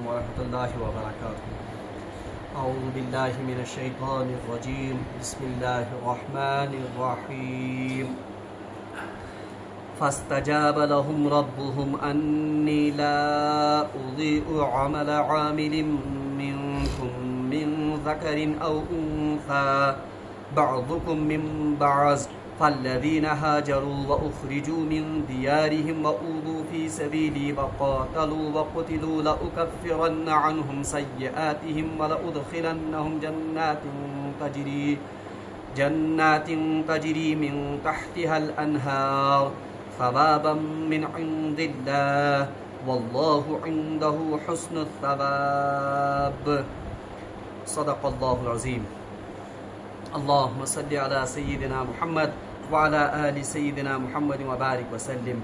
ورحمة الله وبركاته. أعوذ بالله من الشيطان الرجيم. بسم الله الرحمن الرحيم. فاستجاب لهم ربهم أني لا أضيع عمل عامل منكم من ذكر أو أنثى بعضكم من بعض فالذين هاجروا وأخرجوا من ديارهم وأوذوا في سبيلي وقاتلوا وقتلوا لأكفرن عنهم سيئاتهم ولأدخلنهم جنات تجري من تحتها الأنهار ثوابا من عند الله والله عنده حسن الثواب. صدق الله العظيم. اللهم صل على سيدنا محمد وعلى آل سيدنا محمد وبارك وسلم.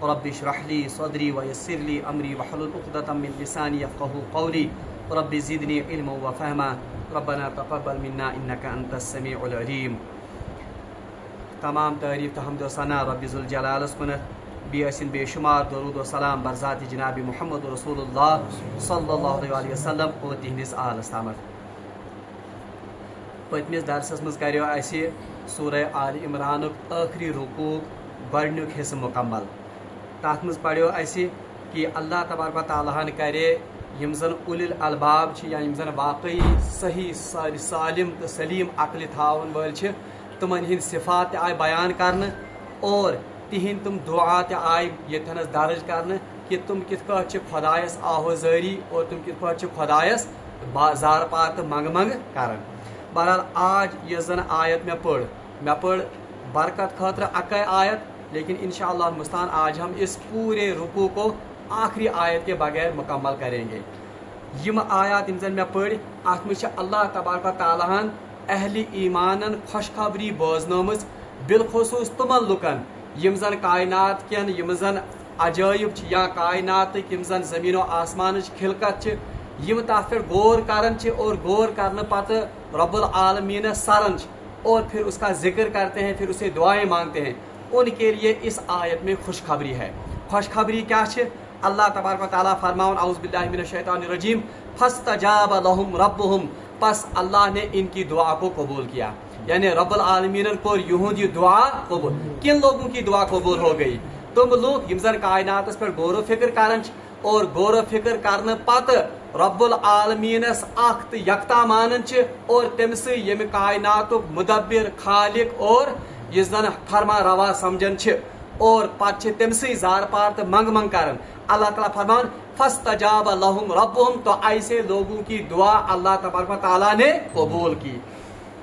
رب اشرح لي صدري ويسر لي أمري واحلل عقدة من لساني يفقهوا قولي. رب زدني علما وفهما. ربنا تقبل منا إنك أنت السميع العليم. تمام تعریف تو حمد و ثنا رب ذوالجلال کنت بیسن بے شمار درود و سلام بر ذات جناب محمد رسول اللہ صلی اللہ علیہ وسلم اور تہندس آلس تامت. پتمس درسس مز کریو اسی سورہ آل عمران آخری رکوع گۄڈنیُک حصہ مکمل. تات مز پڑھو اسی کہ اللہ تبارک و تعالیٰ ہن کرے یم زن اولی الالباب یا یم زن واقعی صحیح سالم تو سلیم عقل تھاون ول چھ تمن ہند صفات آئی بیان کرنے اور تہند تم دعا آئی یتنس درج کرنے کہ تم کت پٲٹھۍ چھِ خدایس آہوزاری اور تم کت پٲٹھۍ چھِ خدایس زار پار تو منگ منگ کران. بہرحال آج یہ زن آیت میں پڑھ برکت خاطر اکے آیت، لیکن انشاءاللہ مستان آج ہم اس پورے رکوع کو آخری آیت کے بغیر مکمل کریں گے. یم آیات یم زن میں پڑھ ات مجھ اللہ تبارک و تعالیٰ ہن اہل ایمانن خوشخبری بوزنمز بالخصوص تمن لکن یم زن کائنات کین یم زن عجائب یا کائنات یم زن زمین و آسمان خلقت یم تات پہ غور کرن اور غور کرنے پتہ رب العالمین سرن اور پھر اس کا ذکر کرتے ہیں، پھر اسے دعائیں مانگتے ہیں، ان کے لیے اس آیت میں خوشخبری ہے. خوشخبری کیا ہے؟ اللہ تبارک و تعالیٰ فرماؤن اعوذ باللہ من الشیطان الرجیم فاستجاب لهم ربهم، پس اللہ نے ان کی دعا کو قبول کیا. یعنی رب العالمین کو یہودی دعا قبول. کن لوگوں کی دعا قبول ہو گئی؟ تم لوگ یم زن کائنات پر غور و فکر کرن اور غور و فکر کرنے پتہ رب العالمینس اخت یکتا مانن اور تم سے یم کائنات مدبر خالق اور یہ زن فرما روا سمجھن اور پتہ تم سے زار پار تو منگ منگ کرن. اللہ تعالیٰ فرمان فاستجاب لهم ربهم، تو ایسے لوگوں کی دعا اللہ تبارک و تعالیٰ نے قبول کی.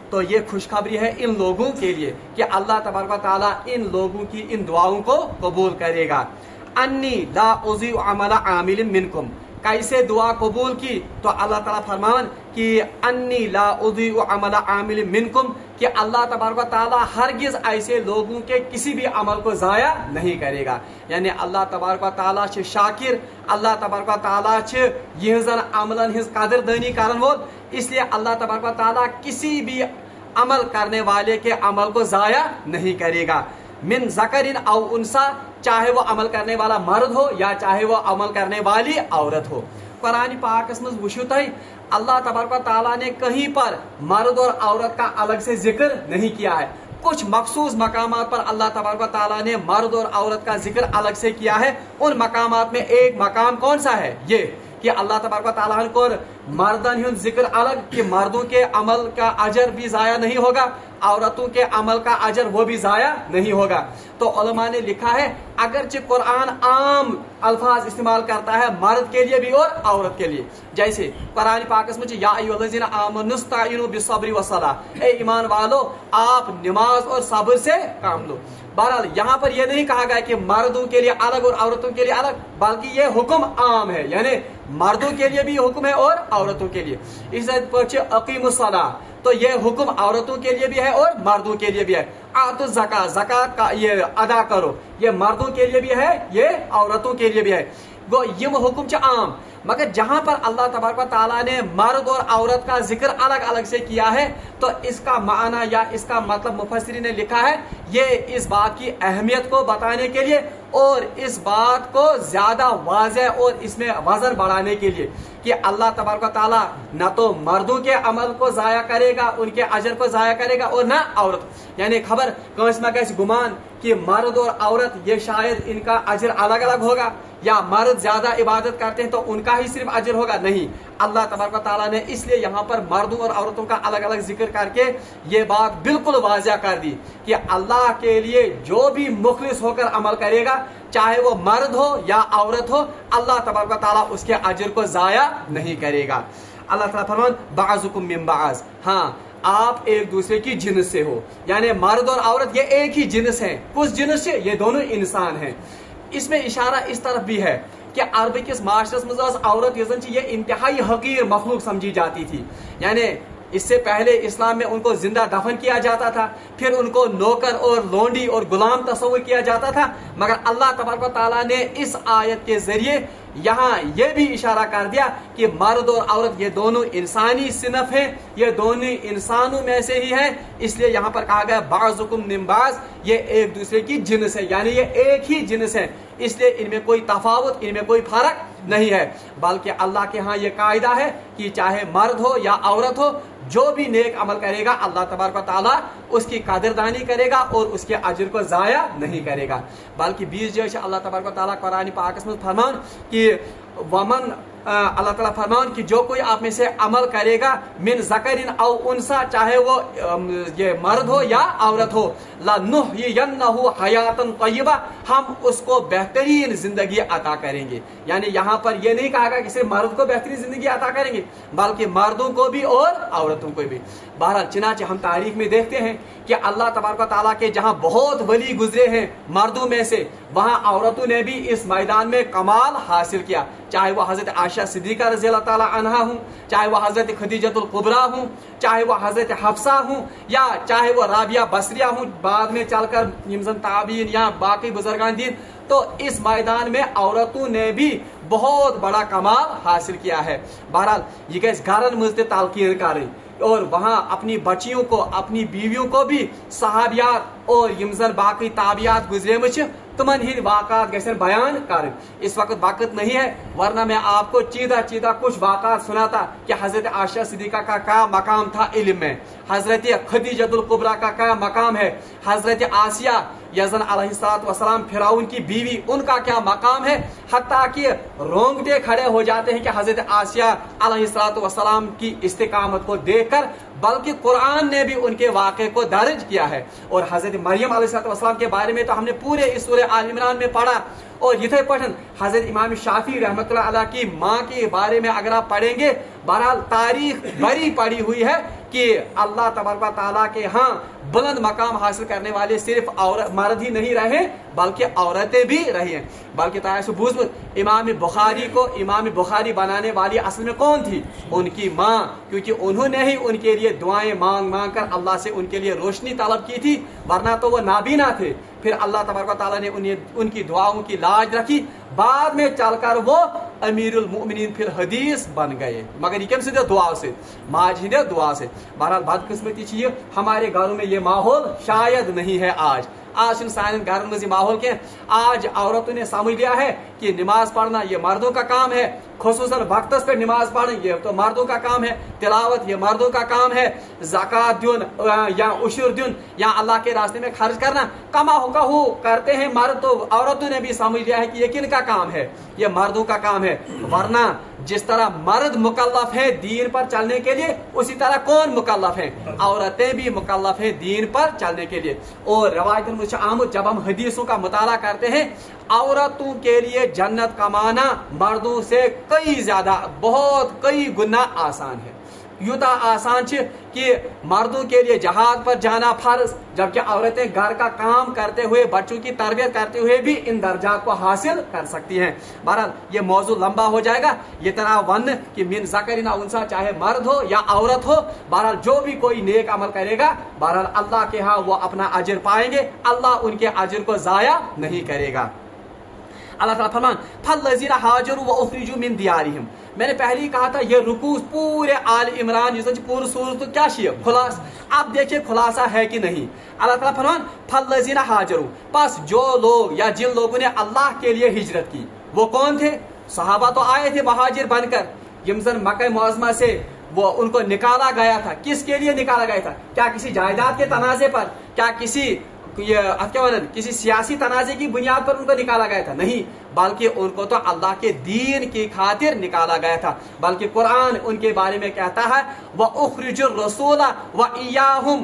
تو یہ خوشخبری ہے ان لوگوں کے لیے کہ اللہ تبارک و تعالیٰ ان لوگوں کی ان دعاؤں کو قبول کرے گا. انی لا اضیع عمل عامل منکم، کیسے دعا قبول کی؟ تو اللہ تعالیٰ فرمان کہ انی لا اضیع عمل عامل منکم، کہ اللہ تبارک و تعالیٰ ہرگز ایسے لوگوں کے کسی بھی عمل کو ضائع نہیں کرے گا. یعنی اللہ تبارک و تعالیٰ شاکر، اللہ تبارک و تعالیٰ یہ زن عملن ہز قدر دانی کرن وول، اس لیے اللہ تبارک و تعالیٰ کسی بھی عمل کرنے والے کے عمل کو ضائع نہیں کرے گا. من ذکرن او انسا، چاہے وہ عمل کرنے والا مرد ہو یا چاہے وہ عمل کرنے والی عورت ہو. قرآن پاکس مز وچھو تھی اللہ تبارک و تعالیٰ نے کہیں پر مرد اور عورت کا الگ سے ذکر نہیں کیا ہے. کچھ مخصوص مقامات پر اللہ تبارک و تعالیٰ نے مرد اور عورت کا ذکر الگ سے کیا ہے. ان مقامات میں ایک مقام کون سا ہے؟ یہ کہ اللہ تبارک و تعالیٰ نے کو مردن ہند ذکر الگ کہ مردوں کے عمل کا اجر بھی ضائع نہیں ہوگا، عورتوں کے عمل کا اجر وہ بھی ضائع نہیں ہوگا. تو علماء نے لکھا ہے اگرچہ قرآن عام الفاظ استعمال کرتا ہے مرد کے لیے بھی اور عورت کے لیے، جیسے قرآن پاکس میں یا ایھا الذین آمنوا استعینوا بالصبر والصلاۃ، اے ایمان والو آپ نماز اور صبر سے کام لو. بہرحال یہاں پر یہ نہیں کہا گیا کہ مردوں کے لیے الگ اور عورتوں کے لیے الگ، بلکہ یہ حکم عام ہے، یعنی مردوں کے لیے بھی حکم ہے اور عورتوں کے لیے. اس طرح اقیموا الصلاۃ، تو یہ حکم عورتوں کے لیے بھی ہے اور مردوں کے لیے بھی ہے. آتوا الزکاۃ، زکوٰۃ کا یہ ادا کرو، یہ مردوں کے لیے بھی ہے یہ عورتوں کے لیے بھی ہے. گو یہ حکم عام، مگر جہاں پر اللہ تبارک و تعالیٰ نے مرد اور عورت کا ذکر الگ الگ سے کیا ہے تو اس کا معنی یا اس کا مطلب مفسرین نے لکھا ہے یہ اس بات کی اہمیت کو بتانے کے لیے اور اس بات کو زیادہ واضح اور اس میں وزن بڑھانے کے لیے کہ اللہ تبارک و تعالیٰ نہ تو مردوں کے عمل کو ضائع کرے گا، ان کے اجر کو ضائع کرے گا، اور نہ عورت، یعنی خبر کانس میں گژھِ گمان کہ مرد اور عورت یہ شاید ان کا اجر الگ الگ ہوگا، یا مرد زیادہ عبادت کرتے ہیں تو ان کا ہی صرف اجر ہوگا، نہیں۔ اللہ تبارک و تعالیٰ نے اس لیے یہاں پر مردوں اور عورتوں کا الگ الگ ذکر کر کے یہ بات بالکل واضح کر دی کہ اللہ کے لیے جو بھی مخلص ہو کر عمل کرے گا، چاہے وہ مرد ہو یا عورت ہو، اللہ تبارک و تعالیٰ اس کے اجر کو ضائع نہیں کرے گا۔ اللہ تعالیٰ فرمان بعضکم من بعض، ہاں آپ ایک دوسرے کی جنس سے ہو، یعنی مرد اور عورت یہ ایک ہی جنس ہیں۔ کس جنس سے؟ یہ دونوں انسان ہیں۔ اس میں اشارہ اس طرف بھی ہے کہ عرب کس معاشرس مز عورت یہ انتہائی حقیر مخلوق سمجھی جاتی تھی، یعنی اس سے پہلے اسلام میں ان کو زندہ دفن کیا جاتا تھا، پھر ان کو نوکر اور لونڈی اور غلام تصور کیا جاتا تھا، مگر اللہ تبارک و تعالیٰ نے اس آیت کے ذریعے یہاں یہ بھی اشارہ کر دیا کہ مرد اور عورت یہ دونوں انسانی صنف ہیں، یہ دونوں انسانوں میں سے ہی ہیں، اس لیے یہاں پر کہا گیا بعضکم من بعض، یہ ایک دوسرے کی جنس ہے، یعنی یہ ایک ہی جنس ہے، اس لیے ان میں کوئی تفاوت، ان میں کوئی فرق نہیں ہے، بلکہ اللہ کے ہاں یہ قاعدہ ہے کہ چاہے مرد ہو یا عورت ہو، جو بھی نیک عمل کرے گا اللہ تبارک و تعالیٰ اس کی قدردانی کرے گا اور اس کے اجر کو ضائع نہیں کرے گا۔ بلکہ 20 جگہ اللہ تبارک و تعالیٰ قرآن پاک میں فرمان کہ ومن اللہ تعالیٰ فرمان کہ جو کوئی آپ میں سے عمل کرے گا من ذکرن او انسا، چاہے وہ یہ مرد ہو یا عورت ہو، لنحیینہ حیاتا طیبہ، ہم اس کو بہترین زندگی عطا کریں گے۔ یعنی یہاں پر یہ نہیں کہا گا کہ صرف مرد کو بہترین زندگی عطا کریں گے، بلکہ مردوں کو بھی اور عورتوں کو بھی۔ بہرحال چنانچہ ہم تاریخ میں دیکھتے ہیں کہ اللہ تبارک و تعالیٰ کے جہاں بہت ولی گزرے ہیں مردوں میں سے، وہاں عورتوں نے بھی اس میدان میں کمال حاصل کیا، چاہے وہ حضرت عائشہ صدیقہ رضی اللہ تعالیٰ عنہا ہوں، چاہے وہ حضرت خدیجۃ الکبریٰ ہوں، چاہے وہ حضرت حفصہ ہوں، یا چاہے وہ رابعہ بصریہ ہوں، بعد میں چل کر یمزن تابعین یا باقی بزرگان دین، تو اس میدان میں عورتوں نے بھی بہت بڑا کمال حاصل کیا ہے۔ بہرحال یہ گھس گھرن مز تلقین کریں اور وہاں اپنی بچیوں کو، اپنی بیویوں کو بھی صحابیات اور یمزن باقی تابعات گزرے مچ تمن ہند واقعات گھن بیان کریں۔ اس وقت وقت نہیں ہے، ورنہ میں آپ کو چیدہ چیدہ کچھ واقعات سناتا کہ حضرت عائشہ صدیقہ کا کیا مقام تھا علم میں، حضرت خدیجۃ الکبریٰ کا کیا مقام ہے، حضرت آسیہ یزن علیہ السلام فرعون کی بیوی، ان کا کیا مقام ہے، حتیٰ کہ رونگٹے کھڑے ہو جاتے ہیں کہ حضرت آسیہ علیہ السلام کی استقامت کو دیکھ کر، بلکہ قرآن نے بھی ان کے واقعے کو درج کیا ہے۔ اور حضرت مریم علیہ السلام کے بارے میں تو ہم نے پورے اس سورہ آل عمران میں پڑھا، اور یہ پٹھن حضرت امام شافعی رحمۃ اللہ علیہ کی ماں کے بارے میں اگر آپ پڑھیں گے، بہرحال تاریخ بری پڑی ہوئی ہے کہ اللہ تبارک و تعالیٰ کے ہاں بلند مقام حاصل کرنے والے صرف مرد ہی نہیں رہے بلکہ عورتیں بھی رہی ہیں۔ بلکہ تاریخ بوزمت امام بخاری کو امام بخاری بنانے والی اصل میں کون تھی؟ ان کی ماں، کیونکہ انہوں نے ہی ان کے لیے دعائیں مانگ مانگ کر اللہ سے ان کے لیے روشنی طلب کی تھی، ورنہ تو وہ نابینا تھے۔ پھر اللہ تبارک و تعالیٰ نے ان کی دعاؤں کی لاج رکھی، بعد میں چل کر وہ امیر المؤمنین پھر حدیث بن گئے، مگر یہ کم سے دعا سے، ماج ہندے دعا سے۔ بہرحال بدقسمتی چیز ہمارے گھروں میں یہ ماحول شاید نہیں ہے آج سان گھر میں ماحول کے آج عورتوں نے سمجھ لیا ہے کہ نماز پڑھنا یہ مردوں کا کام ہے، خصوصاً وقت پہ نماز پڑھنا یہ تو مردوں کا کام ہے، تلاوت یہ مردوں کا کام ہے، زکوٰۃ دن یا عشر دن یا اللہ کے راستے میں خرچ کرنا کما ہو کرتے ہیں مرد، تو عورتوں نے بھی سمجھ لیا ہے کہ یہ کن کا کام ہے، یہ مردوں کا کام ہے۔ ورنہ جس طرح مرد مکلف ہے دین پر چلنے کے لیے، اسی طرح کون مکلف ہے؟ عورتیں بھی مکلف ہیں دین پر چلنے کے لیے۔ اور روایت آمد جب ہم حدیثوں کا مطالعہ کرتے ہیں، عورتوں کے لیے جنت کمانا مردوں سے کئی زیادہ بہت کئی گنا آسان ہے، یوتا آسان چھ کہ مردوں کے لیے جہاد پر جانا فرض، جبکہ عورتیں گھر کا کام کرتے ہوئے بچوں کی تربیت کرتے ہوئے بھی ان درجات کو حاصل کر سکتی ہیں۔ بہرحال یہ موضوع لمبا ہو جائے گا، یہ طرح ون کہ من ذکرن او انثی، چاہے مرد ہو یا عورت ہو، بہرحال جو بھی کوئی نیک عمل کرے گا بہرحال اللہ کے ہاں وہ اپنا اجر پائیں گے، اللہ ان کے اجر کو ضائع نہیں کرے گا۔ اللہ تعالیٰ فرمان فَالَّذِينَ هَاجَرُوا وَأُخْرِجُوا مِن دِيَارِهِمْ. میں نے پہلے ہی کہا تھا یہ رکوع پورے آل عمران پورے سورت کیا خلاص. اب دیکھیے خلاصہ ہے کہ نہیں. اللہ تعالیٰ فرمان فَالَّذِينَ هَاجَرُوا. پس جو لوگ یا جن لوگوں نے اللہ کے لیے ہجرت کی وہ کون تھے؟ صحابہ تو آئے تھے مہاجر بن کر. یمزن مکہ معظمہ سے وہ ان کو نکالا گیا تھا. کس کے لیے نکالا گیا تھا؟ کیا کسی جائیداد کے تنازع پر؟ کیا کسی سیاسی تنازع کی بنیاد پر ان کو نکالا گیا تھا؟ نہیں، بلکہ ان کو تو اللہ کے دین کی خاطر نکالا گیا تھا. بلکہ قرآن ان کے بارے میں کہتا ہے وَأُخْرِجُوا الرَّسُولَ وَإِيَّاهُمْ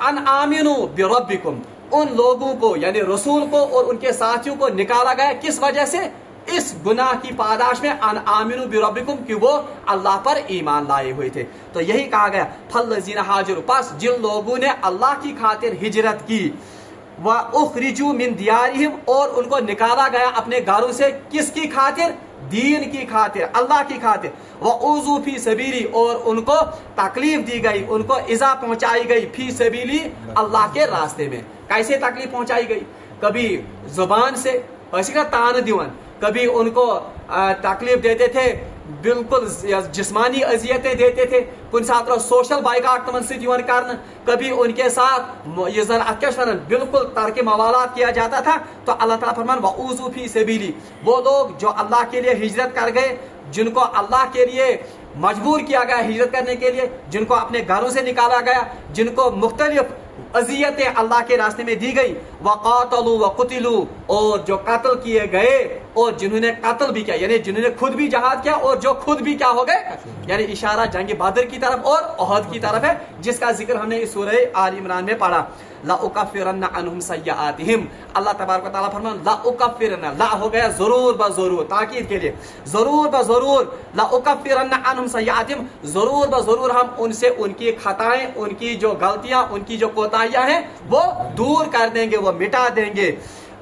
أَنْ آمِنُوا بِرَبِّكُمْ. ان لوگوں کو یعنی رسول کو اور ان کے ساتھیوں کو نکالا گیا کس وجہ سے؟ اس گناہ کی پاداش میں ان آمنوا بربکم کہ وہ اللہ پر ایمان لائے ہوئے تھے. تو یہی کہا گیا فالذین ہاجروا. پس جن لوگوں نے اللہ کی خاطر ہجرت کی واخرجوا من دیارہم اور ان کو نکالا گیا اپنے گھروں سے کس کی خاطر؟ دین کی خاطر، اللہ کی خاطر. وَأُوذُوا فِي سَبِيلِي اور ان کو تکلیف دی گئی، ان کو ایذا پہنچائی گئی فی سبیلی اللہ کے راستے میں. کیسے تکلیف پہنچائی گئی؟ کبھی زبان سے اسی کا تان دیون، کبھی ان کو تکلیف دیتے تھے، بالکل جسمانی اذیتیں دیتے تھے، کن ساتھ سوشل بائیکاٹ تمن سے دیون کرنا، کبھی ان کے ساتھ یہ زن اکشن بالکل ترک موالات کیا جاتا تھا. تو اللہ تعالیٰ فرمان وَأُوذُوا فِي سَبِيلِي. وہ لوگ جو اللہ کے لیے ہجرت کر گئے، جن کو اللہ کے لیے مجبور کیا گیا ہجرت کرنے کے لیے، جن کو اپنے گھروں سے نکالا گیا، جن کو مختلف اذیتیں اللہ کے راستے میں دی گئی. وَقَاتَلُوا وَقُتِلُوا اور جو قتل کیے گئے اور جنہوں نے قتل بھی کیا یعنی جنہوں نے خود بھی جہاد کیا اور جو خود بھی کیا ہو گئے، یعنی اشارہ جنگ بدر کی طرف اور احد کی طرف ہے جس کا ذکر ہم نے اس سورہ آل عمران میں پڑھا. لَأُكَفِّرَنَّ عَنْهُمْ سَيِّئَاتِهِمْ. اللہ تبارک و تعالیٰ فرمان لَأُكَفِّرَنَّ، لا ہو گیا ضرور بضرور تاکید کے لیے، ضرور بضرور لَأُكَفِّرَنَّ عَنْهُمْ سَيِّئَاتِهِمْ، ضرور بضرور ہم ان سے ان کی خطائیں، ان کی جو غلطیاں، ان کی جو کوتاہیاں ہیں وہ دور کر دیں گے، وہ مٹا دیں گے.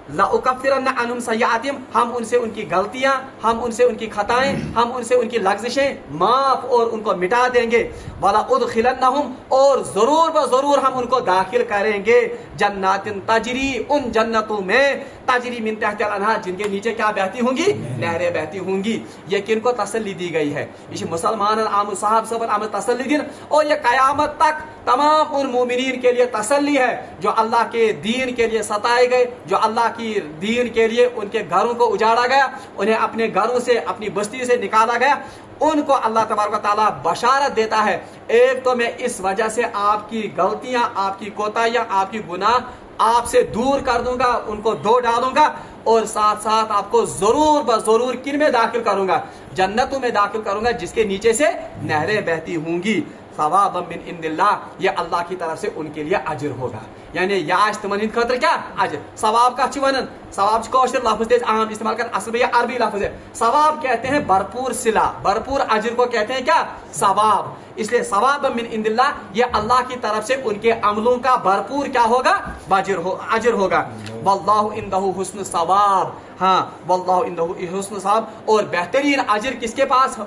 لَأُكَفِّرَنَّ عَنْهُمْ سَيِّئَاتِهِمْ، ہم ان سے ان کی غلطیاں، ہم ان سے ان کی خطائیں، ہم ان سے ان کی لغزشیں معاف اور ان کو مٹا دیں گے. وَلَأُدْخِلَنَّهُمْ اور ضرور بضرور ہم ان کو داخل کریں گے جنات تجری، ان جنتوں میں تجری من تحت الانہار جن کے نیچے کیا بہتی ہوں گی؟ نہریں بہتی ہوں گی. یہ کن کو تسلی دی گئی ہے؟ یہ مسلمان عام صاحب صبر آمد تسلی دین اور یہ قیامت تک تمام ان مومنین کے لیے تسلی ہے جو اللہ کے دین کے لیے ستائے گئے، جو اللہ کی دین کے لیے ان کے گھروں کو اجاڑا گیا، انہیں اپنے گھروں سے اپنی بستی سے نکالا گیا. ان کو اللہ تبارک و تعالیٰ بشارت دیتا ہے ایک تو میں اس وجہ سے آپ کی غلطیاں، آپ کی کوتاہیاں، آپ کی گناہ آپ سے دور کر دوں گا، ان کو دھو ڈالوں گا، اور ساتھ ساتھ آپ کو ضرور بضرور کن میں داخل کروں گا؟ جنتوں میں داخل کروں گا جس کے نیچے سے نہریں بہتی ہوں گی. ثوابا من عند اللہ، یہ اللہ کی طرف سے ان کے لیے اجر ہوگا. یعنی یہ تمن ہند خاطر کیا اجر؟ ثواب کا ونن، ثواب کوشر لفظ عام استعمال کر، اصل میں یہ عربی لفظ ہے. ثواب کہتے ہیں بھرپور صلہ، بھرپور اجر کو کہتے ہیں کیا؟ ثواب. اس لیے ثواب من عند اللہ یہ اللہ کی طرف سے ان کے عملوں کا بھرپور کیا ہوگا؟ اجر ہوگا. واللہ عنده حسن ثواب، ہاں واللہ عنده حسن ثواب. اور بہترین اجر کس کے پاس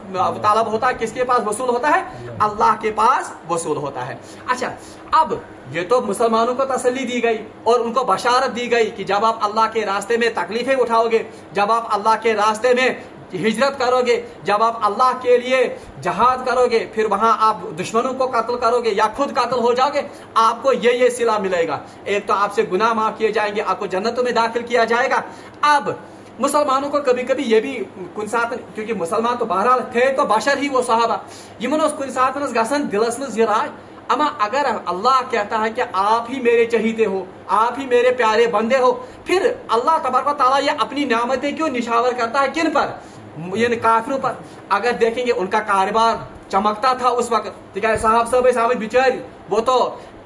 طلب ہوتا ہے، کس کے پاس وصول ہوتا ہے؟ اللہ کے پاس وصول ہوتا ہے. اچھا اب یہ تو مسلمانوں کو تسلی دی گئی اور ان کو بشارت دی گئی کہ جب آپ اللہ کے راستے میں تکلیفیں اٹھاؤ گے، جب آپ اللہ کے راستے میں ہجرت کرو گے، جب آپ اللہ کے لیے جہاد کرو گے، پھر وہاں آپ دشمنوں کو قتل کرو گے یا خود قتل ہو جاؤ گے، آپ کو یہ صلہ ملے گا. ایک تو آپ سے گناہ معاف کیے جائیں گے، آپ کو جنتوں میں داخل کیا جائے گا. اب مسلمانوں کو کبھی کبھی یہ بھی کن ساتھ، کیونکہ مسلمان تو بہرحال تھے تو بشر ہی وہ صحابہ، یمن اس کن ساتھ گژھان دلس مز یہ راج اما اگر اللہ کہتا ہے کہ آپ ہی میرے چہیتے ہو، آپ ہی میرے پیارے بندے ہو، پھر اللہ تبارک و تعالیٰ یہ اپنی نعمتیں کیوں نشاور کرتا ہے؟ کن پر؟ یعنی کافروں پر. اگر دیکھیں گے ان کا کاروبار چمکتا تھا اس وقت، صاحب صاحب بچاری وہ تو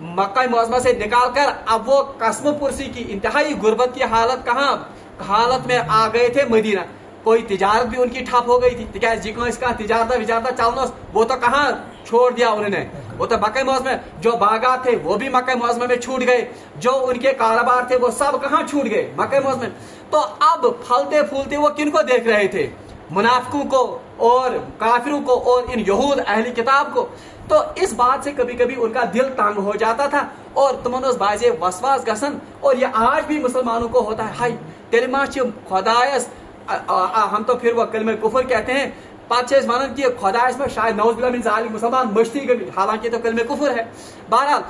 مکہ معظمہ سے نکال کر اب وہ قسم پرسی کی انتہائی غربت کی حالت میں آ گئے تھے مدینہ. کوئی تجارت بھی ان کی ٹھپ ہو گئی تھی، جی کو اس کا تجارت چلنا وہ تو کہاں چھوڑ دیا انہوں نے، وہ تو مکہ معظمہ جو باغات تھے وہ بھی مکہ معظمہ میں چھوٹ گئے، جو ان کے کاروبار تھے وہ سب کہاں چھوٹ گئے؟ مکہ معظمہ. تو اب پھلتے پھولتے وہ کن کو دیکھ رہے تھے؟ منافقوں کو اور کافروں کو اور ان یہود اہل کتاب کو. تو اس بات سے کبھی کبھی ان کا دل تنگ ہو جاتا تھا और तुमन बाजे वसवास गसन। और ये आज भी मुसलमानों को होता है, हाय तेलमा खुदायस, हम तो फिर वो कलमे कुफर कहते हैं, पाँच वन कि खुदायस में शायद नौज़ुबिल्लाह मिन ज़ालिक मुसलमान मस्ती कभी, हालांकि तो कलमे कुफर है। बहरहाल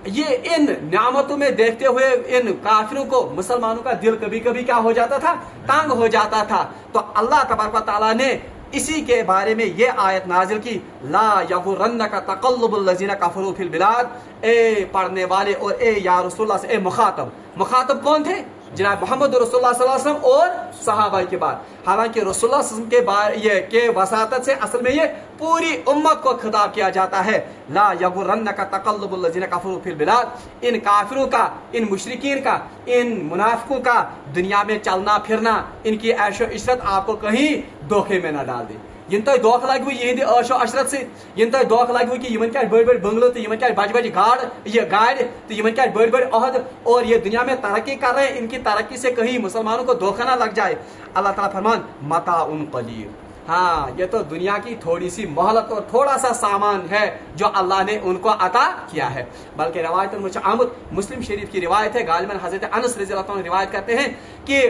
ये इन नियामतों में देखते हुए इन काफिरों को मुसलमानों का दिल कभी कभी क्या हो जाता था, तंग हो जाता था। तो अल्लाह तबारक व तआला ने इसी के बारे में ये आयत नाजिल की, ला यगुरन्नका तक़ल्लुबुल लज़ीना कफ़रू फिल बिलाद। ए पढ़ने वाले और ए या रसूलुल्लाह से, ए मुखातब कौन थे? जनाब मोहम्मद रसूलुल्लाह सल्लल्लाहु अलैहि वसल्लम और सहाबा के बाद। हालांकि रसूलुल्लाह सल्लल्लाहु अलैहि वसल्लम के के वसातत से असल में ये पूरी उम्मत को खिताब किया जाता है। ला यगुरन्नका तक़ल्लुबुल लज़ीना कफ़रू फिल बिलाद, इन काफिरों का, इन मुशरिकीन का, इन मुनाफिकों का दुनिया में चलना फिरना, इनकी ऐशो इशरत आपको कहीं धोखे में न डाल दे। इन तो धोख लगे यहद ऐशो अशरत से, इन तो धोख लगे कि इन क्या बड़ बड़ बंगलो, तो इन क्या बज बज गाड़, तो इन क्या बड़ बड़ अहद, और ये दुनिया में तरक्की कर रहे हैं, इनकी तरक्की से कहीं मुसलमानों को धोखा ना लग जाए। अल्लाह ताला फरमान मताउन कलील, हाँ ये तो दुनिया की थोड़ी सी मोहलत और थोड़ा सा सामान है जो अल्लाह ने उनको अता किया है। बल्कि रवायत मुतअम्मद मुस्लिम शरीफ की रिवायत है, गालिबन हजरत अनस रज़ियल्लाहु अन्हु रिवायत करते हैं कि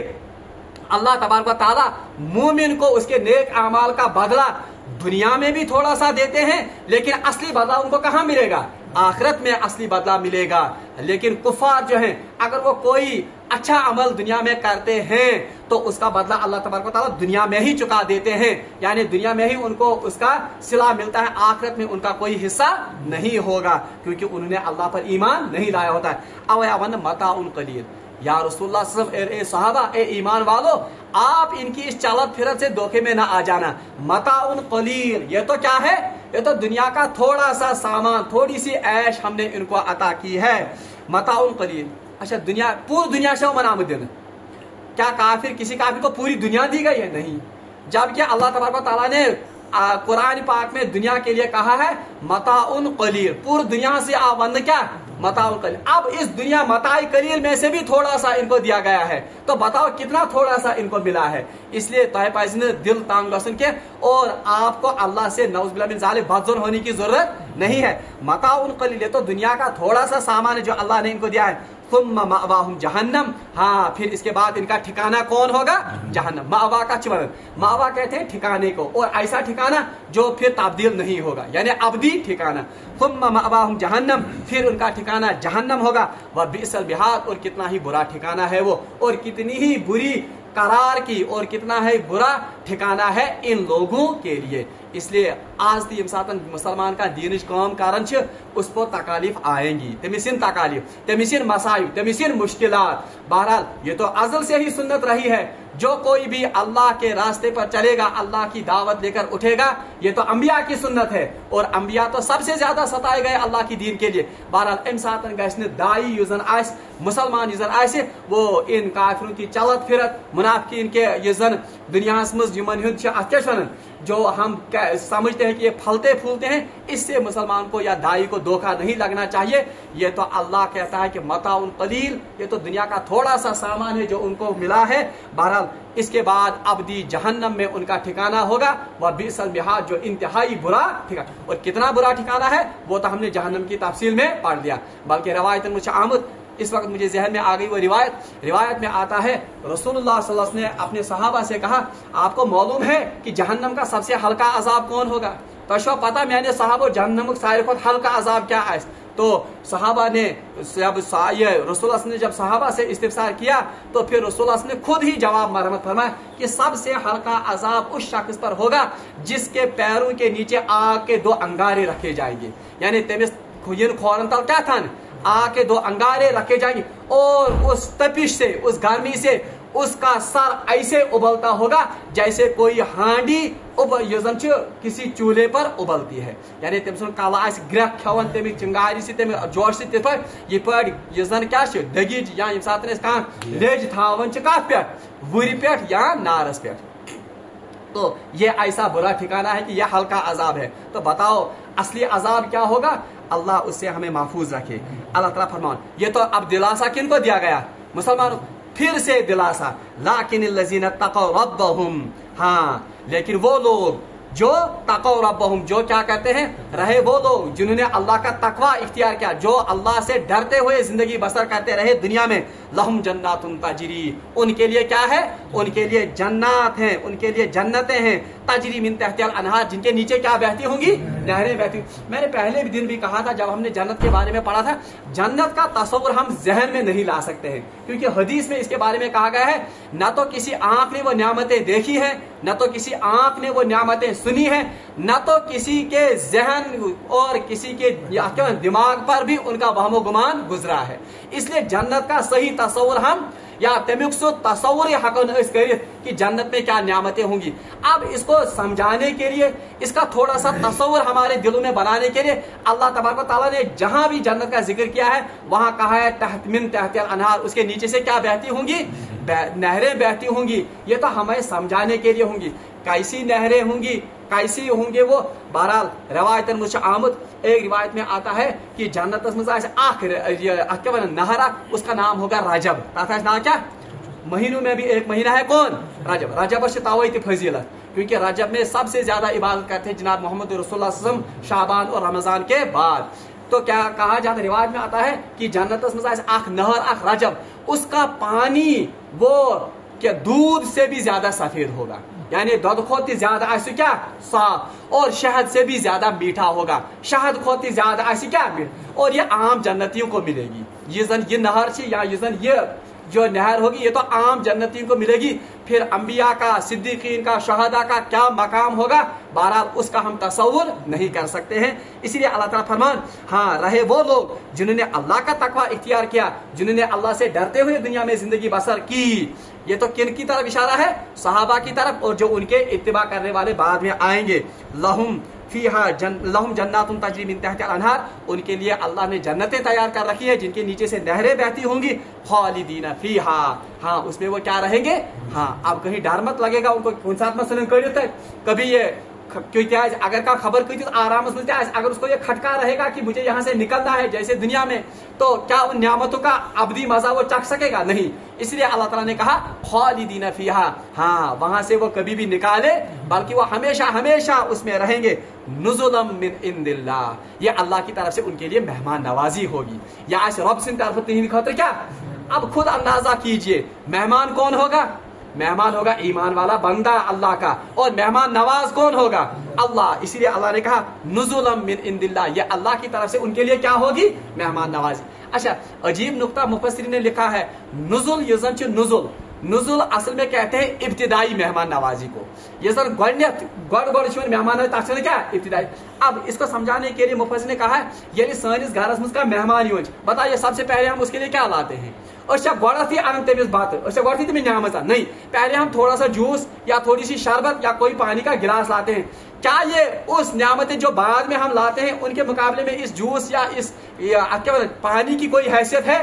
अल्लाह तबारक व तआला मोमिन को उसके नेक अमाल का बदला दुनिया में भी थोड़ा सा देते हैं, लेकिन असली बदला उनको कहाँ मिलेगा? आखिरत में असली बदला मिलेगा। लेकिन कुफार जो हैं, अगर वो कोई अच्छा अमल दुनिया में करते हैं तो उसका बदला अल्लाह तबारक व तआला दुनिया में ही चुका देते हैं, यानी दुनिया में ही उनको उसका सिला मिलता है, आखिरत में उनका कोई हिस्सा नहीं होगा, क्योंकि उन्होंने अल्लाह पर ईमान नहीं लाया होता है। अवयावन मताउन कलील, या रसूलुल्लाह सल्लल्लाहु अलैहि वसल्लम, ए सहाबा, ए ईमान वालो, आप इनकी इस चलत फिरत से धोखे में ना आ जाना। मताउन कलील, ये तो क्या है? ये तो दुनिया का थोड़ा सा सामान, थोड़ी सी ऐश हमने इनको अता की है। मताउन कलील, अच्छा दुनिया, पूरी दुनिया से मनाम दिन, क्या काफिर, किसी काफिर को पूरी दुनिया दी गई है? नहीं। जबकि अल्लाह तबारक व तआला ने कुरान पाक में दुनिया के लिए कहा है मताउन कलील, पूरी दुनिया से आवंद क्या? मताउन कलील। अब इस दुनिया मताई कलील में से भी थोड़ा सा इनको दिया गया है, तो बताओ कितना थोड़ा सा इनको मिला है। इसलिए तोहे ने दिल तंग गसन के, और आपको अल्लाह से नौज़ुबिल्लाह मिन ज़ालिक बदज़न होने की जरूरत नहीं है। मताउन कलील, तो दुनिया का थोड़ा सा सामान है जो अल्लाह ने इनको दिया है। सुम्मा मअवाहुम जहन्नम, हाँ फिर इसके बाद इनका ठिकाना कौन होगा? जहन्नम। मअवा का चिवरन, मअवा कहते हैं ठिकाने को, और ऐसा ठिकाना जो फिर तब्दील नहीं होगा, यानी अबदी ठिकाना। सुम्मा मअवाहुम जहन्नम, फिर उनका ठिकाना जहन्नम होगा। व बिअसल बिहाद, और कितना ही बुरा ठिकाना है वो, और कितनी ही बुरी करार की, और कितना है बुरा ठिकाना है इन लोगों के लिए। इसलिए आज यम सात मुसलमान का दीन काम कारण उस पर तकालीफ आएंगी, तमिसिन तकालीफ, तमिसिन मसाइब, तमिसिन मुश्किलात। बहरहाल ये तो अज़ल से ही सुन्नत रही है, जो कोई भी अल्लाह के रास्ते पर चलेगा, अल्लाह की दावत लेकर उठेगा, ये तो अंबिया की सुन्नत है, और अंबिया तो सबसे ज्यादा सताए गए अल्लाह की दीन के लिए। बहरहाल अम सातन गस्न दाई युजन आस, मुसलमान युजन आसे, वो इन काफिरों की चलत फिरत, मुनाफिकीन के युजन दुनिया मज जो हम समझते हैं कि ये फलते फूलते हैं, इससे मुसलमान को या दाई को धोखा नहीं लगना चाहिए। ये तो अल्लाह कहता है कि मताउन कलील, ये तो दुनिया का थोड़ा सा सामान है जो उनको मिला है। बहरहाल इसके बाद अबदी जहन्नम में उनका ठिकाना होगा। वह बिअसल मिहाद, जो इंतहाई बुरा ठिकाना, और कितना बुरा ठिकाना है वो तो हमने जहन्नम की तफसील में पढ़ लिया। बल्कि रवायत मुतअम्मद, इस वक्त मुझे जहन में आ गई वो रिवायत में आता है रसूलुल्लाह सल्लल्लाहु अलैहि वसल्लम ने अपने सहाबा से कहा, आपको मालूम है कि जहन्नम का सबसे हल्का अजाब कौन होगा? तो शो पता मैंने सहाबा जहन्नम सारे को हल्का अजाब क्या है? तो सहाबा ने जब रसूलुल्लाह ने जब सहाबा से इस्तिफसार किया, तो फिर रसूलुल्लाह ने खुद ही जवाब मरहमत फरमाया कि सबसे हल्का अजाब उस शख्स पर होगा जिसके पैरों के नीचे आग के 2 अंगारे रखे जाएंगे, यानी तेमिस खुयन खोरन तल क्या था, आग के 2 अंगारे रखे जाएंगे, और उस तपिश से, उस गर्मी से उसका सर ऐसे उबलता होगा जैसे कोई हांडी किसी चूल्हे पर उबलती है, यानी तम सुन कल ग्रह खेवन तमिक चिंगारी से तमिक जोश से ये क्या दगी या ये साथ लेज थावन कत पे वुर पे या नारस पे। तो ये ऐसा बुरा ठिकाना है कि यह हल्का अजाब है। तो बताओ असली अजाब क्या होगा? अल्लाह उससे हमें महफूज रखे। अल्लाह ताला फरमान, ये तो अब दिलासा किनको दिया गया? मुसलमानों, फिर से दिलासा, लाकिन लजीना तक़ौ रब्बहुम, हाँ लेकिन वो लोग जो तक़ौ रब्बहुम, जो क्या कहते हैं, रहे वो लोग जिन्होंने अल्लाह का तकवा इख्तियार किया, जो अल्लाह से डरते हुए जिंदगी बसर करते रहे दुनिया में, लहुम जन्नातुन तजरी, उनके लिए क्या है, उनके लिए जन्नत हैं, उनके लिए जन्नतें हैं, तजरी मिन तहतिल अनहार, जिनके नीचे क्या बहती होंगी, नहरें बहती। मैंने पहले भी दिन भी कहा था जब हमने जन्नत के बारे में पढ़ा था, जन्नत का तस्वुर हम जहन में नहीं ला सकते हैं, क्योंकि हदीस में इसके बारे में कहा गया है न तो किसी आंख ने वो नियामतें देखी है, न तो किसी आंख ने वो नियामतें सुनी है, न तो किसी के जहन और किसी के दिमाग पर भी उनका वहमो गुमान गुजरा है। इसलिए जन्नत का सही तस्वुर हम या तमिक सो तस्वुर हकन कि जन्नत में क्या नियामतें होंगी। अब इसको समझाने के लिए, इसका थोड़ा सा तस्वुर हमारे दिलों में बनाने के लिए अल्लाह तबारक व तआला ने जहां भी जन्नत का जिक्र किया है वहां कहा है तहत मिन तहतिल अनहार, उसके नीचे से क्या बहती होंगी, नहरें बहती होंगी। ये तो हमें समझाने के लिए होंगी, कैसी नहरें होंगी, कैसी होंगे वो। बहरहाल रवायतन मुझ आमद, एक रिवायत में आता है कि जन्नत में नहरा, उसका नाम होगा रजब, ना क्या, महीनों में भी एक महीना है कौन, रजब। रजब तावैत फजीलत, क्योंकि रजब में सबसे ज्यादा इबादत करते हैं जनाब मोहम्मद रसूलुल्लाह सल्लल्लाहु अलैहि वसल्लम शाबान और रमजान के बाद। तो क्या कहा जाता, रिवाज में आता है कि जन्नत नहर आख रजब, उसका पानी वो क्या दूध से भी ज्यादा सफेद होगा, यानी दूध खोती ज्यादा ऐसे क्या साफ, और शहद से भी ज्यादा मीठा होगा, शहद खोती ज्यादा ऐसे क्या मीठा, और ये आम जन्नतियों को मिलेगी। ये नहर से या ये जो नहर होगी ये तो आम जन्नतियों को मिलेगी। फिर अंबिया का, सिद्दीकीन का, शहदा का क्या मकाम होगा, बहरहाल उसका हम तसव्वुर नहीं कर सकते हैं। इसलिए अल्लाह ताला फरमान, हाँ रहे वो लोग जिन्होंने अल्लाह का तकवा इख्तियार किया, जिन्होंने अल्लाह से डरते हुए दुनिया में जिंदगी बसर की। ये तो किन की तरफ इशारा है, सहाबा की तरफ, और जो उनके इत्तिबा करने वाले बाद में आएंगे। लहुम जन्नातुन तजरी मिन तहतिल अनहार, उनके लिए अल्लाह ने जन्नतें तैयार कर रखी है जिनके नीचे से नहरें बहती होंगी, खालिदीना फीहा, हाँ उसमें वो क्या रहेंगे। हाँ अब कहीं डर मत लगेगा उनको, कौन सा मसलन कभी ये क्योंकि आज अगर का खबर कोई आराम मिलता है, अगर उसको ये खटका रहेगा कि मुझे यहाँ से निकलना है जैसे दुनिया में, तो क्या उन नियामतों का अबदी मजा वो चख सकेगा, नहीं। इसलिए अल्लाह ताला ने कहा खालिदीना फीहा, हाँ वहां से वो कभी भी निकाले, बल्कि वो हमेशा हमेशा उसमें रहेंगे। नुज़ुलम मिन इंदिल्लाह, ये अल्लाह की तरफ से उनके लिए मेहमान नवाजी होगी। या ऐसे रब से तरफ नहीं, क्या अब खुद अंदाजा कीजिए मेहमान कौन होगा, मेहमान होगा ईमान वाला बंदा अल्लाह का, और मेहमान नवाज कौन होगा, अल्लाह। इसीलिए अल्लाह ने कहा नुज़ुलम मिन इंदिल्लाह, ये अल्लाह की तरफ से उनके लिए क्या होगी, मेहमान नवाजी। अच्छा अजीब नुक्ता मुफस्सिरीन ने लिखा है, नुज़ुल यजन नुज़ुल, नुज़ुल असल में कहते हैं इब्तिदाई मेहमान नवाजी को। ये सर गड़ मेहमान क्या इब्तिदाई। अब इसको समझाने के लिए मुफस्सिर ने कहा है ये सानिस घरस मज का मेहमान योज, बताइए सबसे पहले हम उसके लिए क्या लाते हैं, गोड़ती अन तमिस बात गोड़ती तमिस न्यामत नहीं, पहले हम थोड़ा सा जूस या थोड़ी सी शरबत या कोई पानी का गिलास लाते हैं। क्या ये उस नियामतें जो बाद में हम लाते हैं उनके मुकाबले में इस जूस या इस पानी की कोई हैसियत है?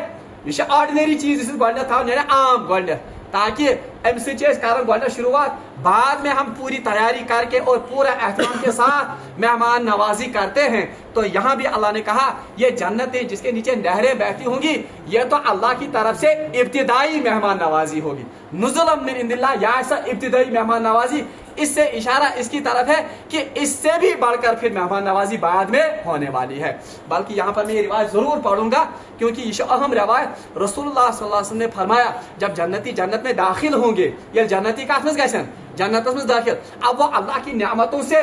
ये ऑर्डिनरी चीज था आम गोड, ताकि कर शुरुआत, बाद में हम पूरी तैयारी करके और पूरा एहतराम के साथ मेहमान नवाजी करते हैं। तो यहाँ भी अल्लाह ने कहा ये जन्नतें जिसके नीचे नहरें बहती होंगी, ये तो अल्लाह की तरफ से इब्तिदाई मेहमान नवाजी होगी। नुज़ुलम मिन इंदिल्लाह, या ऐसा इब्तिदाई मेहमान नवाजी, इससे इशारा इसकी तरफ है कि इससे भी बढ़कर फिर मेहमान नवाजी बाद में होने वाली है। बल्कि यहाँ पर मैं ये रिवायत जरूर पढ़ूंगा क्योंकि ये अहम रिवायत रसूलुल्लाह सल्लल्लाहु अलैहि वसल्लम ने फरमाया जब जन्नती जन्नत में दाखिल होंगे, ये जन्नती का कैसे जन्नत में दाखिल, अब वो अल्लाह की नियामतों से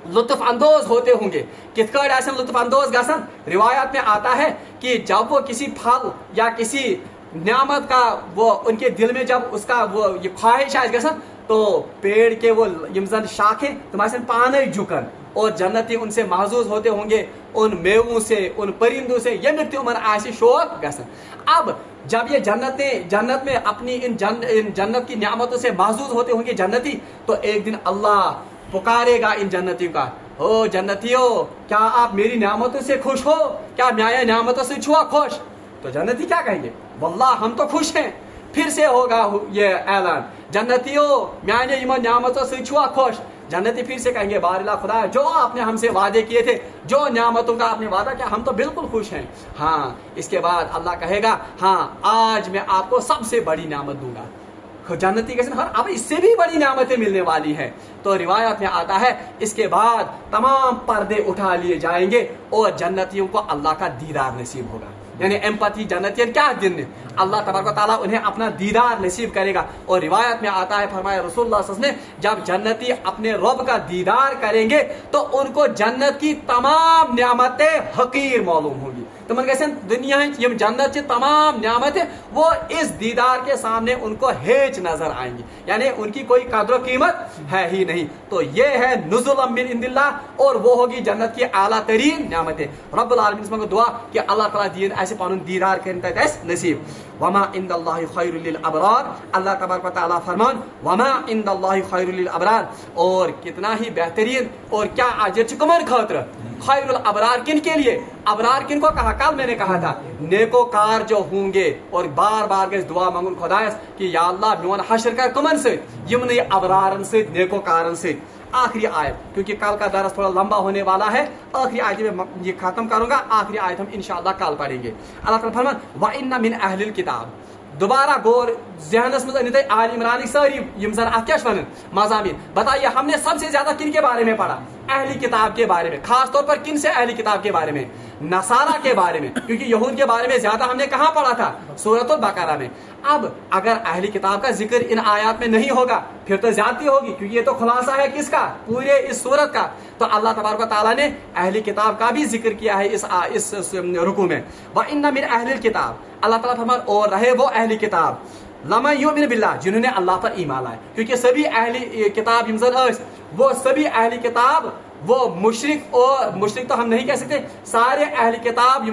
लुत्फ अंदोज होते होंगे। कितकड़ ऐसे लुत्फ अंदोज गसन, रिवायत में आता है कि जब वो किसी फल या किसी नियामत का वो उनके दिल में जब उसका वो ये ख्वाहिश है गसन, तो पेड़ के वो यमजन शाखें तुम्हारे पाने झुकन, और जन्नती उनसे महजूज होते होंगे, उन मेवों से, उन परिंदों से, ये मृत्यु उमर आशी शोक गसन। अब जब ये जन्नत में अपनी इन जन्नत की नियामतों से महजूज होते होंगे जन्नती, तो एक दिन अल्लाह पुकारेगा इन जन्नतियों का, ओ जन्नतियों क्या आप मेरी नियामतों से खुश हो, क्या मैं नियामतों से छुआ खुश? तो जन्नती क्या कहेंगे, वल्लाह हम तो खुश हैं। फिर से होगा ये ऐलान, जन्नतियों मैंने ईमान नियामतों से छुआ खुश। जन्नती फिर से कहेंगे बारिला खुदा जो आपने हमसे वादे किए थे, जो नियामतों का आपने वादा किया, हम तो बिल्कुल खुश हैं। हाँ इसके बाद अल्लाह कहेगा हाँ आज मैं आपको सबसे बड़ी नियामत दूंगा। जन्नती के हर अब इससे भी बड़ी नियामतें मिलने वाली हैं। तो रिवायत में आता है इसके बाद तमाम पर्दे उठा लिए जाएंगे और जन्नतियों को अल्लाह का दीदार नसीब होगा। यानी एम्पैथी जन्नती क्या दिन अल्लाह तबारक व तआला उन्हें अपना दीदार नसीब करेगा। और रिवायत में आता है फरमाया रसूलुल्लाह सल्लल्लाहु अलैहि वसल्लम ने जब जन्नती अपने रब का दीदार करेंगे तो उनको जन्नत की तमाम नियामतें हकीर मालूम होंगी। तो मन कैसे दुनिया यम जन्नत की तमाम नियामतें वो इस दीदार के सामने उनको हेच नजर आएंगी, यानी उनकी कोई कदर कीमत है ही नहीं। तो ये है नुज़ुलम मिन इंदिल्लाह और वो होगी जन्नत की आला तरीन नियामतें। रब्बुल आलमीन से दुआ कि अल्लाह ताला दीन ऐसे पानुन दीदार करता नसीब। वमा इंदल्लाहि खैरुल लिल अबरार, अल्लाह तबारक व तआला फरमान वमा इंदल्लाहि खैरुल लिल अबरार, और कितना ही बेहतरीन और क्या अजर कमन खातिर खैरुल अबरार किन के लिए, अबरार किन को कहा, कल मैंने कहा था नेकोकार जो होंगे। और बार बार गए दुआ मांगुन खुदायस कि या अल्लाह मोन हशर कर कमन से यमन अबरारन से नेकोकारन से। आखिरी आयत, क्योंकि कल का दरस थोड़ा लंबा होने वाला है, आखिरी आयत में ये खत्म करूंगा। आखिरी आयत हम इंशाअल्लाह कल पढ़ेंगे। अल्लाह ताला फरमान व इन्ना मिन अहलिल किताब, दोबारा गौर जहनस में आल इमरान सारी क्या मज़ामीन बताइए। हमने सबसे ज्यादा किन के बारे में पढ़ा, अहली किताब के बारे में, खास तौर पर किन से, अहली किताब के बारे में, नसारा के बारे में, क्योंकि यहूद के बारे में ज्यादा हमने कहाँ पढ़ा था, सूरतुल बकरा में। अब अगर अहली किताब का जिक्र इन आयात में नहीं होगा फिर तो ज्यादती होगी, क्योंकि ये तो खुलासा है किसका, पूरे इस सूरत का। तो अल्लाह तबारक व तआला ने अहली किताब का भी जिक्र किया है इस रुकू में। व इन्ना मिन अहलिल किताब, अल्लाह ताला फरमान और रहे वो अहली किताब लमा युमिन बिल्लाह, जिन्होंने अल्लाह पर ईमान लाया। क्योंकि सभी अहली किताब वो सभी अहली किताब वो मुशरिक, और मुशरिक तो हम नहीं कह सकते, सारे अहली किताब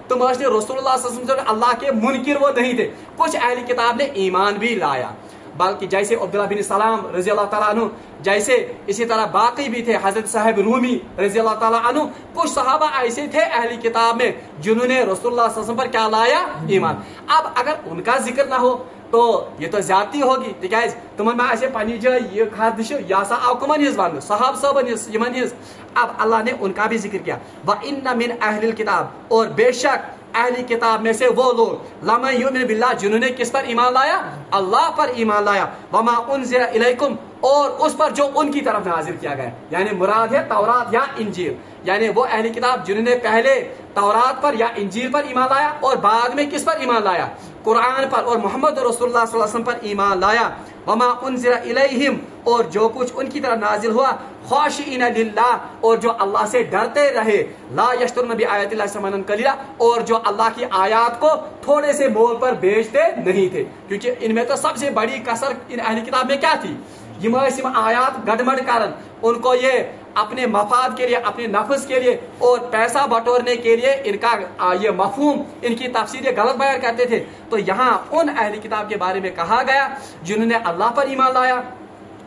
तुम रसूलुल्लाह सल्लल्लाहु अलैहि वसल्लम अल्लाह के मुनकिर वो नहीं थे। कुछ अहली किताब ने ईमान भी लाया, बल्कि जैसे अब्दुल्ला बिन सलाम रजी अल्लाह ताला अन्हु, जैसे इसी तरह बाकी भी थे, हजरत साहब रूमी रजी अल्लाह ताला अन्हु। कुछ सहाबा ऐसे थे अहली किताब में जिन्होंने रसूलुल्लाह सल्लल्लाहु अलैहि वसल्लम पर क्या लाया, ईमान। अब अगर उनका जिक्र ना हो तो ये तो ज्यादती होगी, तिकाज तुमन में ऐसे पानी जो ये खादिश या सा आओ कमन हिज वन साहब सबन यमन हिज। अब अल्लाह ने उनका भी जिक्र किया व इन्ना मिन अहलिल किताब, और बेशक अहली किताब में से वो लोग लमा युमिन बिल्लाह, जिन्होंने किस पर ईमान लाया, अल्लाह पर ईमान लाया। वमा उनज़िला इलैकुम, और उस पर जो उनकी तरफ नाजिल किया गया, यानी मुराद है तौरात या इंजील। यानी वो अहली किताब जिन्होंने पहले तौरात पर या इंजील पर ईमान लाया और बाद में किस पर ईमान लाया, कुरान पर और मोहम्मद रसूलुल्लाह सल्लल्लाहु अलैहि वसल्लम पर ईमान लाया। वमा उनज़िला इलैहिम, और जो कुछ उनकी तरफ नाजिल हुआ, खाशिईन लिल्लाह, और जो अल्लाह से डरते रहे, ला यश्तरुन बि आयातिल्लाहि समनन कलीला, और जो अल्लाह की आयात को थोड़े से मोल पर बेचते नहीं थे। क्योंकि इनमें तो सबसे बड़ी कसर इन अहली किताब में क्या थी, ये आयात गड़बड़ कारण उनको ये अपने मफाद के लिए, अपने नफ्स के लिए और पैसा बटोरने के लिए इनका ये मफहूम, इनकी तफसीरें गलत बयान करते थे। तो यहाँ उन अहली किताब के बारे में कहा गया जिन्होंने अल्लाह पर ईमान लाया,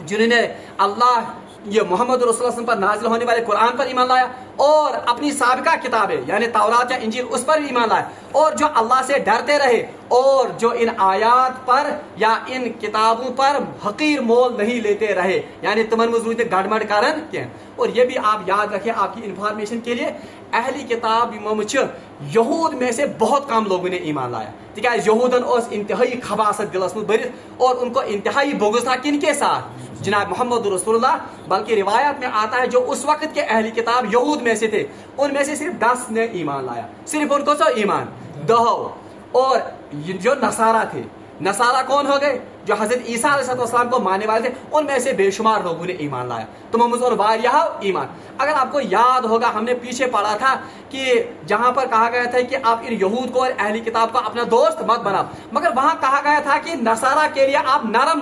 जिन्होंने अल्लाह ये मोहम्मद रसूलुल्लाह सल्लल्लाहु अलैहि वसल्लम पर नाजिल होने वाले कुरान पर ईमान लाया और अपनी साबिका किताबें यानी तौरात या इंजील उस पर ईमान लाया, और जो अल्लाह से डरते रहे और जो इन आयात पर या इन किताबों पर हकीर मोल नहीं लेते रहे, यानी तमन मजरूद गड़बड़ कारण क्या। और ये भी आप याद रखें आपकी इंफॉर्मेशन के लिए, अहली किताब यहूद में से बहुत कम लोगों ने ईमान लाया, ठीक है। यहूदन और इंतहाई खबासत दिलस में भरित, और उनको इंतहाई बोगस था किनके साथ, जनाब मोहम्मद रसूलुल्लाह। बल्कि रिवायत में आता है जो उस वक्त के अहली किताब यहूद में से थे, उनमें से सिर्फ 10 ने ईमान लाया, सिर्फ उनको तो ईमान 2। और जो नसारा थे, नसारा कौन हो गए, जो हजरत ईसा अलैहिस्सलाम को मानने वाले थे, उनमें से बेशुमार लोगों ने ईमान लाया। तो और वारियाह ईमान। अगर आपको याद होगा हमने पीछे पढ़ा था कि जहां पर कहा गया था कि आप इन यहूद को और अहली किताब को अपना दोस्त मत बनाओ, मगर वहां कहा गया था कि नसारा के लिए आप नरम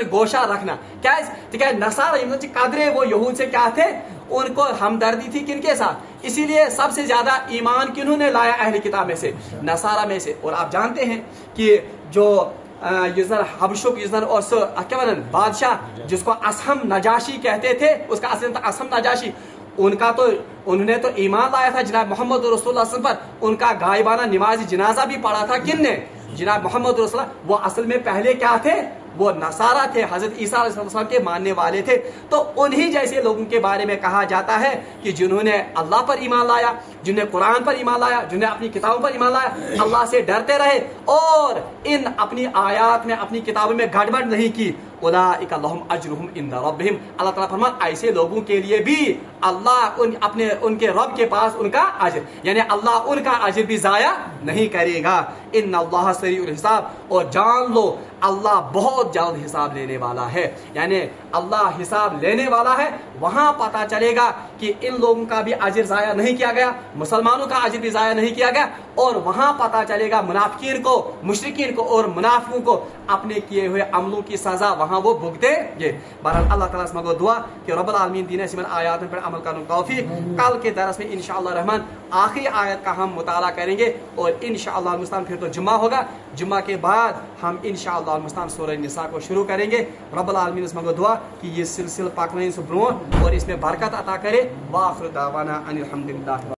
गोशा रखना। क्या है नसारा कदरे वो यहूद से क्या थे, उनको हमदर्दी थी किनके साथ, इसीलिए सबसे ज्यादा ईमान किन्होंने लाया अहली किताब में से, नसारा में से। और आप जानते हैं कि जो हबशुक और क्या बादशाह जिसको असहम नजाशी कहते थे, उसका असम था असहम नजाशी, उनका तो उन्होंने तो ईमान लाया था जनाब मोहम्मद रसूलुल्लाह सल्लल्लाहु अलैहि वसल्लम पर। उनका गायबाना नमाज जनाजा भी पढ़ा था किन ने, जनाब मोहम्मद रसूलुल्लाह। वो असल में पहले क्या थे, वो नसारा थे, हजरत ईसा अलैहिस्सलाम के मानने वाले थे। तो उन्हीं जैसे लोगों के बारे में कहा जाता है कि जिन्होंने अल्लाह पर ईमान लाया जिन्हें कुरान पर ईमान लाया, जिन्हें अपनी किताबों पर ईमान लाया, अल्लाह से डरते रहे और इन अपनी आयात में, अपनी किताबों में गड़बड़ नहीं की, उलाइका लहुम अज्रुहुम इंदा रब्बिहिम, अल्लाह ताला फरमाता ऐसे लोगों के लिए भी अल्लाह उनके रब के पास उनका अजर, यानी अल्लाह उनका अजर भी जाया नहीं करेगा। इन्नल्लाह सरीउल हिसाब, और जान लो अल्लाह बहुत जल्द हिसाब लेने वाला है, यानी अल्लाह हिसाब लेने वाला है। वहां पता चलेगा कि इन लोगों का भी अजर जाया नहीं किया गया, मुसलमानों का अजर भी जाया नहीं किया गया, और वहां पता चलेगा मुनाफिकीन को, मुशरिकीन को और मुनाफिकों को अपने किए हुए अमलों की सजा वहां वो भुगतेंगे। बहरहाल अल्लाह ताला से मांगो दुआ कि रब्बुल आलमीन दीन सिमन आयात पर अमल करने की तौफीक। कल के दरस में इंशाअल्लाह रहमान आखिरी आयत का हम मुताला करेंगे और इंशाअल्लाह मुस्तान फिर तो जुम्मा होगा, जुम्मा के बाद हम इंशाअल्लाह मुस्तान सूरह निसा को शुरू करेंगे। रब्बुल आलमीन से मांगो दुआ कि ये सिलसिला पकने से ब्रोह और इसमें बरकत अता करे। वाखिर दावाना अनिल हम्दुलिल्लाह।